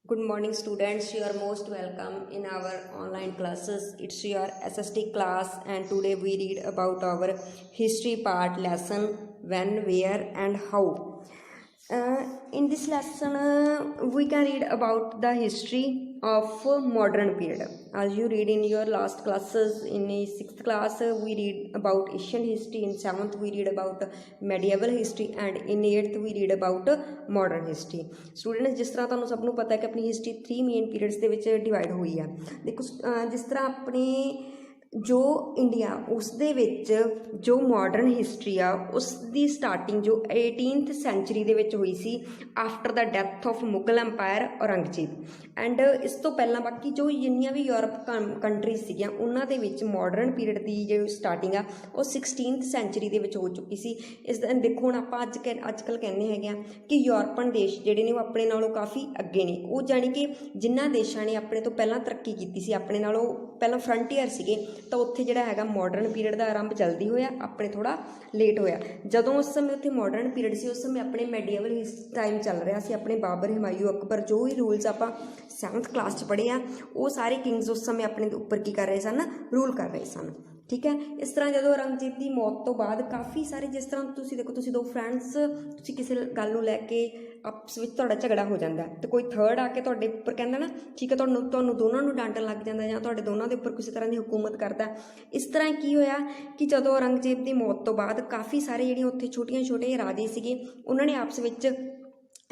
Good morning students, you are most welcome in our online classes. It's your S.ST class and today we read about our history part lesson when, where and how. In this lesson we can read about the history of modern period. As you read in your last classes, in 6th class we read about Asian history, in 7th we read about medieval history and in 8th we read about modern history. Students, जिस तरह तुहानूं सब नूं पता है कि अपनी history 3 main periods दे विच डिवाइड हुई है. देखो जिस तरह अपने जो इंडिया उस दे विच जो मॉडर्न हिस्ट्री आ उस दी स्टार्टिंग जो 18th सेंचुरी दे विच हुई सी after the death of Mughal empire Aurangzeb. And इस तो पहला बाकी जो जिन्नियां भी यूरोप कंट्रीज सीगियां उन्हां दे विच मॉडर्न पीरियड की जो स्टार्टिंग आ वो 16th सेंचुरी दे विच हो चुकी सी. इस देखो हुण आपां अजकल कहने हैगे कि यूरोपन देश जिहड़े ने वो अपने नालों काफ़ी अगे ने. वो जानी कि जिन्हां देशां ने अपने तो पहलां तरक्की कीती सी, अपने नालों पहलां फ्रंटियर सीगे, तो उत्थे जिहड़ा हैगा मॉडर्न पीरियड का आरंभ जल्दी होया, अपने थोड़ा लेट होया. जदों उस समय उत्थे मॉडर्न पीरियड सी उस समय अपने मैडिएवल टाइम चल रहा सी. अपने बाबर, हुमायूं, अकबर जो भी रूल्स आपां 7th क्लास पढ़े आ वो सारे किंग्स उस समय अपने उपर की कर रहे सन, रूल कर रहे सन. ठीक है. इस तरह जो औरंगजेब की मौत तो बाद काफ़ी सारे, जिस तरह तुसीं देखो तुसीं दो फ्रेंड्स तुसीं किसी गल नूं लैके आपस विच तुहाडा झगड़ा हो जाता है तो कोई थर्ड आके तुहाडे उपर कहंदा ना ठीक है तुहानूं दोनों नूं डांटण लग जांदा जां तुहाडे दोनों दे उपर किसी तरह की हुकूमत करदा. इस तरह की होया कि जदों औरंगजेब की मौत तो बाद काफ़ी सारे जिहड़े उत्थे छोटे छोटे राजे सीगे उन्होंने आपस विच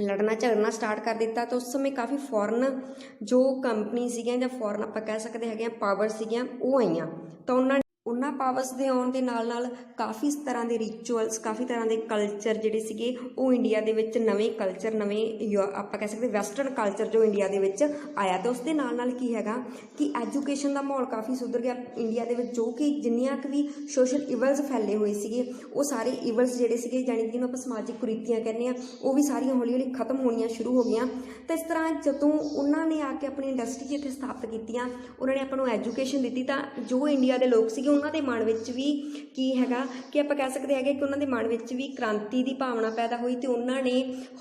लड़ना झगड़ना स्टार्ट कर दिता. तो उस समय काफ़ी फॉरन जो कंपनी सीगियां जां फॉरन आपां कह सकते हैं पावर सीगियां वो आईयां. तो उन्हां पावर्स दे आउण दे नाल काफ़ी तरह के रिचुअल्स, काफ़ी तरह के कल्चर जिहड़े सीगे वो इंडिया दे विच नवें कल्चर, नवें आपां कह सकते वैसटर्न कल्चर जो इंडिया दे विच आया. तो उस दे नाल की हैगा कि एजुकेशन का माहौल काफ़ी सुधर गया इंडिया दे विच. जो कि जिन्नियां भी सोशल इवल्स फैले हुए सीगे वो सारे इवल्स जिहड़े सीगे जानी कि जिन्होंने आपां समाजिक कुरीतियां कहने आ वो भी सारियां हौली हौली खत्म होनियां शुरू हो गई. तो इस तरह जदों उन्होंने आके अपनी इंडस्ट्री इत्थे स्थापित कीतियां, उन्होंने आपां नूं एजुकेशन दी, तो जो इंडिया के लोग सीगे उन्होंने मन विच भी की हैगा कि आप कह सकते हैं कि उन्होंने मन विच भी क्रांति की भावना पैदा हुई. तो उन्होंने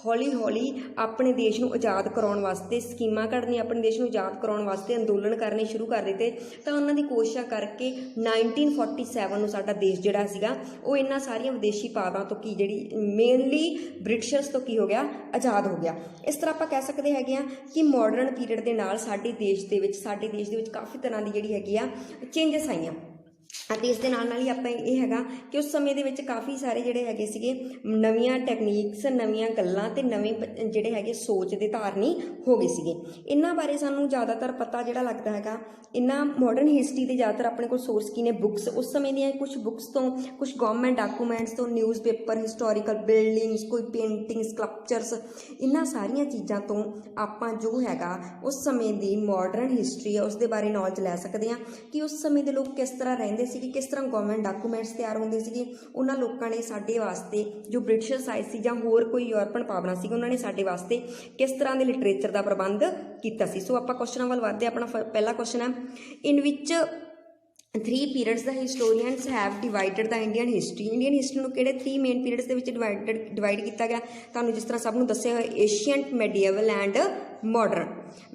हौली हौली अपने देश को आज़ाद कराउण वास्ते स्कीमां कढनियां, अपने देश को आज़ाद कराउण वास्ते अंदोलन करने शुरू कर दिते. तो उन्होंने कोशिश करके 1947 में साडा देश जिहड़ा सीगा वो इन्हां सारियां विदेशी पावरां तो की जिहड़ी मेनली ब्रिटिशर्स तो की हो गया, आज़ाद हो गया. इस तरह आप कह सकते हैं कि मॉडर्न पीरियड के नाल साडे देश दे विच काफ़ी तरह की जिहड़ी हैगी आ चेंजिस आईयां. ਅਤੇ ਇਸ ਦੇ ਨਾਲ ਹੀ ਆਪਾਂ ਇਹ ਹੈਗਾ ਕਿ ਉਸ ਸਮੇਂ ਦੇ ਵਿੱਚ ਕਾਫੀ ਸਾਰੇ ਜਿਹੜੇ ਹੈਗੇ ਸੀਗੇ ਨਵੀਆਂ ਟੈਕਨੀਕਸ, ਨਵੀਆਂ ਗੱਲਾਂ ਤੇ ਨਵੇਂ ਜਿਹੜੇ ਹੈਗੇ ਸੋਚ ਦੇ ਧਾਰਨੀ ਹੋ ਗਏ ਸੀਗੇ. ਇਹਨਾਂ ਬਾਰੇ ਸਾਨੂੰ ਜ਼ਿਆਦਾਤਰ ਪਤਾ ਜਿਹੜਾ ਲੱਗਦਾ ਹੈਗਾ ਇਹਨਾਂ ਮਾਡਰਨ ਹਿਸਟਰੀ ਦੇ ਜ਼ਿਆਦਾਤਰ ਆਪਣੇ ਕੋਲ ਸੋਰਸ ਕੀ ਨੇ, ਬੁੱਕਸ, ਉਸ ਸਮੇਂ ਦੀਆਂ ਕੁਝ ਬੁੱਕਸ ਤੋਂ, ਕੁਝ ਗਵਰਨਮੈਂਟ ਡਾਕੂਮੈਂਟਸ ਤੋਂ, ਨਿਊਜ਼ਪੇਪਰ, ਹਿਸਟੋਰੀਕਲ ਬਿਲਡਿੰਗਸ, ਕੋਈ ਪੇਂਟਿੰਗ, ਸਕਲਪਚਰਸ, ਇਹਨਾਂ ਸਾਰੀਆਂ ਚੀਜ਼ਾਂ ਤੋਂ ਆਪਾਂ ਜੋ ਹੈਗਾ ਉਸ ਸਮੇਂ ਦੀ ਮਾਡਰਨ ਹਿਸਟਰੀ ਹੈ ਉਸ ਦੇ ਬਾਰੇ ਨੌਲੇਜ ਲੈ ਸਕਦੇ ਹਾਂ ਕਿ ਉਸ ਸਮੇਂ ਦੇ ਲੋਕ ਕਿਸ ਤਰ੍ਹਾਂ ਰਹਿੰਦੇ ਸੀ, किस तरह गवर्नमेंट डॉकूमेंट्स तैयार होंदे सीगे. उन्हां लोकां ने साडे वास्ते जो ब्रिटिशर्स आए सी जां होर कोई यूरोपन पावरां सी उन्होंने साडे वास्ते किस तरह के लिटरेचर का प्रबंध कीता सी. सो आपां क्वेश्चनां वल वधदे. अपना पहला क्वेश्चन है in which 3 periods the historians have divided the Indian history. Indian history नूं किहड़े 3 मेन पीरियड्स दे विच डिवाइड किया गया. तुहानूं जिस तरह सब नूं दस्सिया होया ancient, medieval and modern.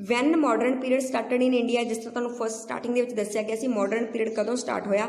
When modern period started in India, जिस तरह तुहानूं फर्स्ट स्टार्टिंग दे विच दस्सिया गया सी मॉडर्न पीरियड कदों स्टार्ट होया.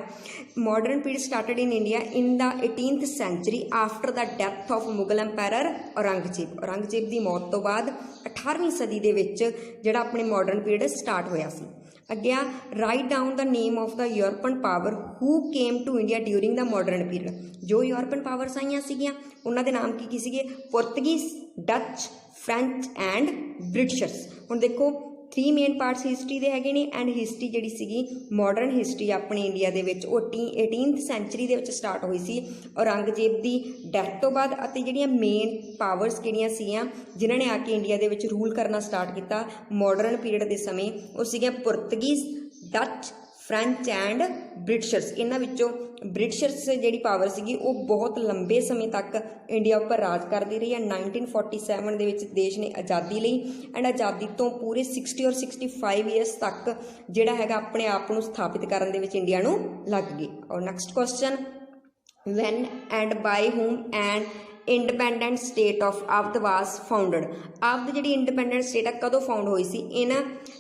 Modern period started in India in the 18th century after the death of Mughal empire Aurangzeb. Aurangzeb की मौत तो बाद 18वीं सदी दे विच जिहड़ा अपने मॉडर्न पीरियड स्टार्ट होया सी. अगे write down the name of the European power who came to India during the modern period. जो यूरोपन पावर्स आईयां सीगियां उन्हां दे नाम की सीगे? Portuguese, Dutch, French and Britishers. हुण देखो 3 मेन पार्ट्स हिस्टरी के हैगे ने एंड हिस्टरी जिहड़ी सीगी मॉडर्न हिस्टरी अपने इंडिया दे विच 18th सेंचुरी दे विच स्टार्ट हुई सी औरंगजेब की डैथ तो बाद. अते जिहड़ियां मेन पावर्स किहड़ियां सीगियां जिन्हां ने आके इंडिया दे विच रूल करना स्टार्ट किया मॉडर्न पीरियड के समय वो सीगियां Portuguese, Dutch, French and Britishers. इन्हां विच्चों ब्रिटिशर्स जिहड़ी पावर सीगी वो बहुत लंबे समय तक इंडिया उपर राज करती रही है. 1947 दे विच देश ने आज़ादी लई एंड आज़ादी तो पूरे 60 और 65 ईयर्स तक जिहड़ा हैगा अपने आप नूं स्थापित करन दे विच इंडिया नूं लग गई. और next question, when and by whom and independent state of Awadh was founded. Awadh जी इंडिपेंडेंट स्टेट है कदों फाउंड हुई सी? In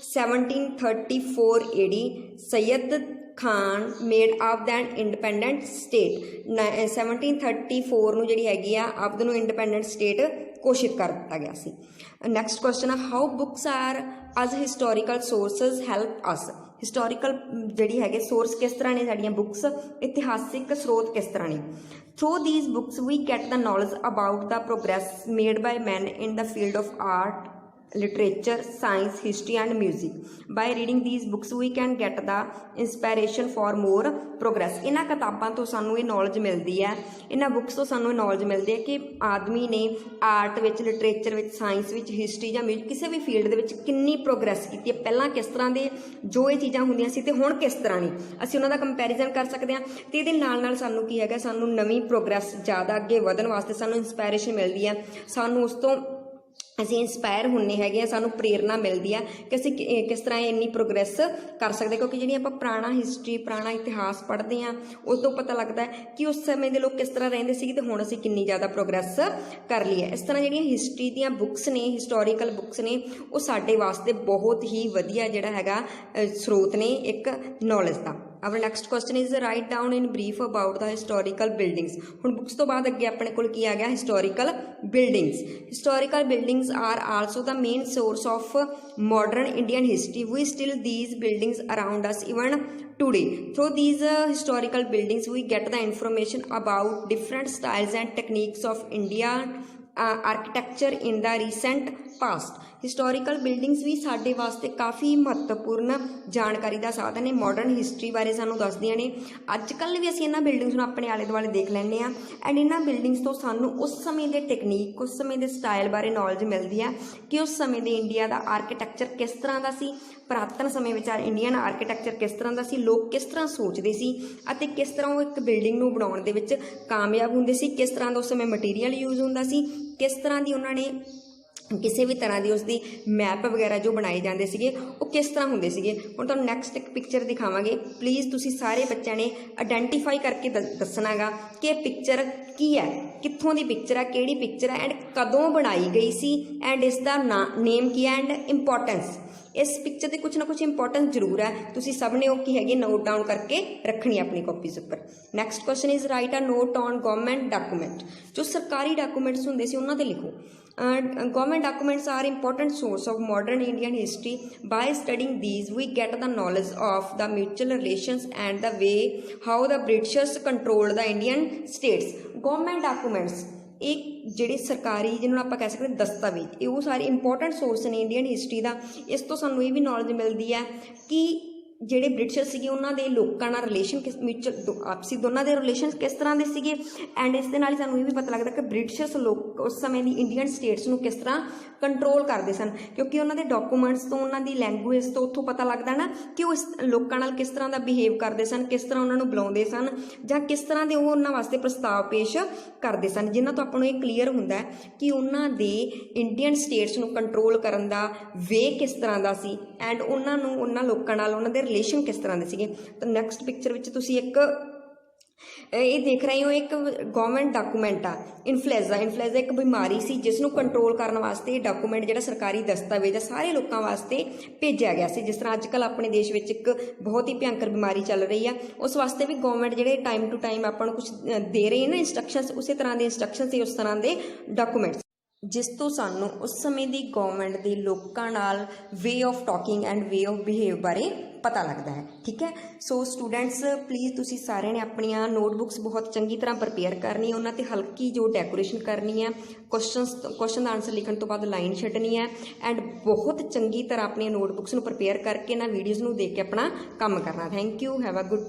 1734 AD Syed Khan made Awadh and independent state. 1734 ਨੂੰ ਜਿਹੜੀ ਹੈਗੀ ਆ ਅਵਧ ਨੂੰ ਇੰਡੀਪੈਂਡੈਂਟ ਸਟੇਟ ਘੋਸ਼ਿਤ ਕਰ ਦਿੱਤਾ ਗਿਆ ਸੀ। ਨੈਕਸਟ ਕੁਐਸਚਨ ਆ how books are as historical sources help us. Historical ਜਿਹੜੀ ਹੈਗੇ ਸੋਰਸ ਕਿਸ ਤਰ੍ਹਾਂ ਨੇ ਸਾਡੀਆਂ ਬੁੱਕਸ, ਇਤਿਹਾਸਿਕ ਸਰੋਤ ਕਿਸ ਤਰ੍ਹਾਂ ਨੇ। Through these books we get the knowledge about the progress made by men in the field of art, literature, science, history and music. By reading these books we can get the inspiration for more progress. इन्हां किताबां तो सानू ये knowledge मिलती है, इन्हां books तो सानू नॉलेज मिलती है कि आदमी ने art which, literature which, science which, history या म्यूजिक किसी भी फील्ड दे विच किन्नी प्रोग्रैस की है, पहलां किस तरह दे जो ये चीज़ां हुंदियां सी ते हुण किस तरह ने असीं उन्हां दा कंपैरिजन कर सकते हैं। ते इहदे नाल नाल सानू की हैगा, सानू नवीं प्रोग्रैस ज़्यादा अगे वधन वास्ते सानू इंस्पायरेशन मिलती है, सानू उस तो ਅਸੀਂ ਇੰਸਪਾਇਰ ਹੁੰਦੇ ਹੈਗੇ ਆ, ਸਾਨੂੰ ਪ੍ਰੇਰਨਾ ਮਿਲਦੀ ਆ ਕਿ ਅਸੀਂ ਕਿਸ ਤਰ੍ਹਾਂ ਇੰਨੀ ਪ੍ਰੋਗਰੈਸ ਕਰ ਸਕਦੇ, ਕਿਉਂਕਿ ਜਿਹੜੀ ਆਪਾਂ ਪੁਰਾਣਾ ਹਿਸਟਰੀ, ਪੁਰਾਣਾ ਇਤਿਹਾਸ ਪੜ੍ਹਦੇ ਹਾਂ ਉਸ ਤੋਂ ਪਤਾ ਲੱਗਦਾ ਹੈ ਕਿ ਉਸ ਸਮੇਂ ਦੇ ਲੋਕ ਕਿਸ ਤਰ੍ਹਾਂ ਰਹਿੰਦੇ ਸੀ ਤੇ ਹੁਣ ਅਸੀਂ ਕਿੰਨੀ ਜ਼ਿਆਦਾ ਪ੍ਰੋਗਰੈਸ ਕਰ ਲਈ ਹੈ। ਇਸ ਤਰ੍ਹਾਂ ਜਿਹੜੀਆਂ ਹਿਸਟਰੀ ਦੀਆਂ ਬੁੱਕਸ ਨੇ, ਹਿਸਟੋਰੀਕਲ ਬੁੱਕਸ ਨੇ, ਉਹ ਸਾਡੇ ਵਾਸਤੇ ਬਹੁਤ ਹੀ ਵਧੀਆ ਜਿਹੜਾ ਹੈਗਾ ਸਰੋਤ ਨੇ ਇੱਕ knowledge the. Our next question is write down in brief about the historical buildings। ਹੁਣ ਬੁੱਕਸ ਤੋਂ ਬਾਅਦ ਅੱਗੇ ਆਪਣੇ ਕੋਲ ਕੀ ਆ ਗਿਆ? historical buildings। historical buildings are also the main source of modern Indian history. We still these buildings around us even today. Through these historical buildings we get the information about different styles and techniques of Indian architecture in the recent past। Historical buildings ਵੀ ਸਾਡੇ ਵਾਸਤੇ ਕਾਫੀ ਮਹੱਤਵਪੂਰਨ ਜਾਣਕਾਰੀ ਦਾ ਸਾਧਨ ਨੇ, modern history ਬਾਰੇ ਸਾਨੂੰ ਦੱਸਦੀਆਂ ਨੇ। ਅੱਜ ਕੱਲ੍ਹ ਵੀ ਅਸੀਂ ਇਹਨਾਂ ਬਿਲਡਿੰਗਸ ਨੂੰ ਆਪਣੇ ਆਲੇ ਦੁਆਲੇ ਦੇਖ ਲੈਂਦੇ ਹਾਂ ਐਂਡ ਇਹਨਾਂ ਬਿਲਡਿੰਗਸ ਤੋਂ ਸਾਨੂੰ ਉਸ ਸਮੇਂ ਦੇ ਟੈਕਨੀਕ, ਉਸ ਸਮੇਂ ਦੇ ਸਟਾਈਲ ਬਾਰੇ ਨੌਲੇਜ ਮਿਲਦੀ ਹੈ ਕਿ ਉਸ ਸਮੇਂ ਦੇ ਇੰਡੀਆ ਦਾ ਆਰਕੀਟੈਕਚਰ ਕਿਸ ਤਰ੍ਹਾਂ ਦਾ ਸੀ, ਪੁਰਾਤਨ ਸਮੇਂ ਵਿੱਚ ਇੰਡੀਅਨ ਆਰਕੀਟੈਕਚਰ ਕਿਸ ਤਰ੍ਹਾਂ ਦਾ ਸੀ, ਲੋਕ ਕਿਸ ਤਰ੍ਹਾਂ ਸੋਚਦੇ ਸੀ ਅਤੇ ਕਿਸ ਤਰ੍ਹਾਂ ਉਹ ਇੱਕ ਬਿਲਡਿੰਗ ਨੂੰ ਬਣਾਉਣ ਦੇ ਵਿੱਚ ਕਾਮਯਾਬ ਹੁੰਦੇ ਸੀ, ਕਿਸ ਤਰ੍ਹਾਂ ਦਾ ਉਸ ਸਮੇਂ ਮਟੀਰੀਅਲ ਯੂਜ਼ ਹੁੰਦਾ ਸੀ, ਕਿਸ ਤਰ੍ਹਾਂ ਦੀ ਉਹਨਾਂ ਨੇ ਕਿਸੇ ਵੀ ਤਰ੍ਹਾਂ ਦੀ ਉਸਦੀ ਮੈਪ ਵਗੈਰਾ ਜੋ ਬਣਾਏ ਜਾਂਦੇ ਸੀਗੇ ਉਹ ਕਿਸ ਤਰ੍ਹਾਂ ਹੁੰਦੇ ਸੀਗੇ। ਹੁਣ ਤੁਹਾਨੂੰ ਨੈਕਸਟ ਇੱਕ ਪਿਕਚਰ ਦਿਖਾਵਾਂਗੇ, ਪਲੀਜ਼ ਤੁਸੀਂ ਸਾਰੇ ਬੱਚਿਆਂ ਨੇ ਆਇਡੈਂਟੀਫਾਈ ਕਰਕੇ ਦੱਸਣਾ ਗਾ ਕਿ ਇਹ ਪਿਕਚਰ ਕੀ ਹੈ, ਕਿੱਥੋਂ ਦੀ ਪਿਕਚਰ ਹੈ, ਕਿਹੜੀ ਪਿਕਚਰ ਹੈ ਐਂਡ ਕਦੋਂ ਬਣਾਈ ਗਈ ਸੀ ਐਂਡ ਇਸ ਦਾ ਨੇਮ ਕੀ ਹੈ ਐਂਡ ਇੰਪੋਰਟੈਂਸ। इस पिक्चर के कुछ ना कुछ इंपॉर्टेंस जरूर है, तुसी सब ने वो की हैगी नोट डाउन करके रखनी है अपनी कॉपीज उपर। Next question is write a note on government document. जो सरकारी डॉक्यूमेंट्स होंदे सी उन्हां ते लिखो। Government documents are important source of modern Indian history. By studying these we get the knowledge of the mutual relations and the way how the Britishers control the Indian states. Government documents एक ਜਿਹੜੇ ਸਰਕਾਰੀ ਜਿਹਨੂੰ ਆਪਾਂ ਕਹਿ ਸਕਦੇ ਦਸਤਾਵੇਜ਼, ਇਹ ਉਹ ਸਾਰੇ ਇੰਪੋਰਟੈਂਟ ਸੋਰਸ ਨੇ ਇੰਡੀਅਨ ਹਿਸਟਰੀ ਦਾ। ਇਸ ਤੋਂ ਸਾਨੂੰ ਇਹ ਵੀ ਨੌਲੇਜ ਮਿਲਦੀ ਹੈ ਕਿ ਜਿਹੜੇ ਬ੍ਰਿਟਿਸ਼ਰ ਸੀਗੇ ਉਹਨਾਂ ਦੇ ਲੋਕਾਂ ਨਾਲ ਰਿਲੇਸ਼ਨ ਆਪਸੀ ਦੋਨਾਂ ਦੇ ਰਿਲੇਸ਼ਨ ਕਿਸ ਤਰ੍ਹਾਂ ਦੇ ਸੀਗੇ ਐਂਡ ਇਸ ਦੇ ਨਾਲ ਹੀ ਸਾਨੂੰ ਇਹ ਵੀ ਪਤਾ ਲੱਗਦਾ ਕਿ ਬ੍ਰਿਟਿਸ਼ਰਸ ਲੋਕ ਉਸ ਸਮੇਂ ਦੀ ਇੰਡੀਅਨ ਸਟੇਟਸ ਨੂੰ ਕਿਸ ਤਰ੍ਹਾਂ ਕੰਟਰੋਲ ਕਰਦੇ ਸਨ, ਕਿਉਂਕਿ ਉਹਨਾਂ ਦੇ ਡਾਕੂਮੈਂਟਸ ਤੋਂ, ਉਹਨਾਂ ਦੀ ਲੈਂਗੁਏਜ ਤੋਂ ਉੱਥੋਂ ਪਤਾ ਲੱਗਦਾ ਨਾ ਕਿ ਉਹ ਇਸ ਲੋਕਾਂ ਨਾਲ ਕਿਸ ਤਰ੍ਹਾਂ ਦਾ ਬਿਹੇਵ ਕਰਦੇ ਸਨ, ਕਿਸ ਤਰ੍ਹਾਂ ਉਹਨਾਂ ਨੂੰ ਬੁਲਾਉਂਦੇ ਸਨ ਜਾਂ ਕਿਸ ਤਰ੍ਹਾਂ ਦੇ ਉਹ ਉਹਨਾਂ ਵਾਸਤੇ ਪ੍ਰਸਤਾਵ ਪੇਸ਼ ਕਰਦੇ ਸਨ, ਜਿਨ੍ਹਾਂ ਤੋਂ ਆਪਾਂ ਨੂੰ ਇਹ ਕਲੀਅਰ ਹੁੰਦਾ ਕਿ ਉਹਨਾਂ ਦੇ ਇੰਡੀਅਨ ਸਟੇਟਸ ਨੂੰ ਕੰਟਰੋਲ ਕਰਨ ਦਾ ਵੇ ਕਿਸ ਤਰ੍ਹਾਂ ਦਾ ਸੀ ਐਂਡ ਉਹਨਾਂ ਨੂੰ ਉਹਨਾਂ ਲੋਕਾਂ ਨਾਲ ਉਹਨਾਂ ਦੇ ਰਿਲੇਸ਼ਨ किस तरह के सीगे। तो नैक्सट पिक्चर विच तुसी एक ये देख रहे हो, एक गवर्नमेंट डॉकूमेंट आ इन्फ्लूएंजा। इन्फ्लूएंजा एक बीमारी सी जिसनूं कंट्रोल करने वास्ते डॉकूमेंट जिहड़ा सरकारी दस्तावेज है सारे लोगों वास्ते भेजा गया सी। जिस तरह अजकल अपने देश में एक बहुत ही भयंकर बीमारी चल रही है, उस वास्ते भी गवर्नमेंट जिहड़े टाइम टू टाइम आपां नूं कुछ दे रही है ना इंस्ट्रक्शनस, उस तरह के इंस्ट्रक्शन से उस तरह के डॉकूमेंट्स जिस तो सानू उस समय की गवर्नमेंट के लोगों नाल way of talking and way of behave बारे पता लगता है। ठीक है, सो स्टूडेंट्स प्लीज़ तुसी सारे ने अपनियां नोटबुक्स बहुत चंगी तरह प्रिपेयर करनी, उन्हां ते हल्की जो डेकोरेशन करनी है, क्वेश्चन आंसर लिखण तो बाद लाइन छड्डनी है एंड बहुत चंगी तरह अपनी नोटबुक्स नूं प्रिपेयर करके ना वीडियोज़ नूं देख के अपना काम करना। Thank you, have a good time.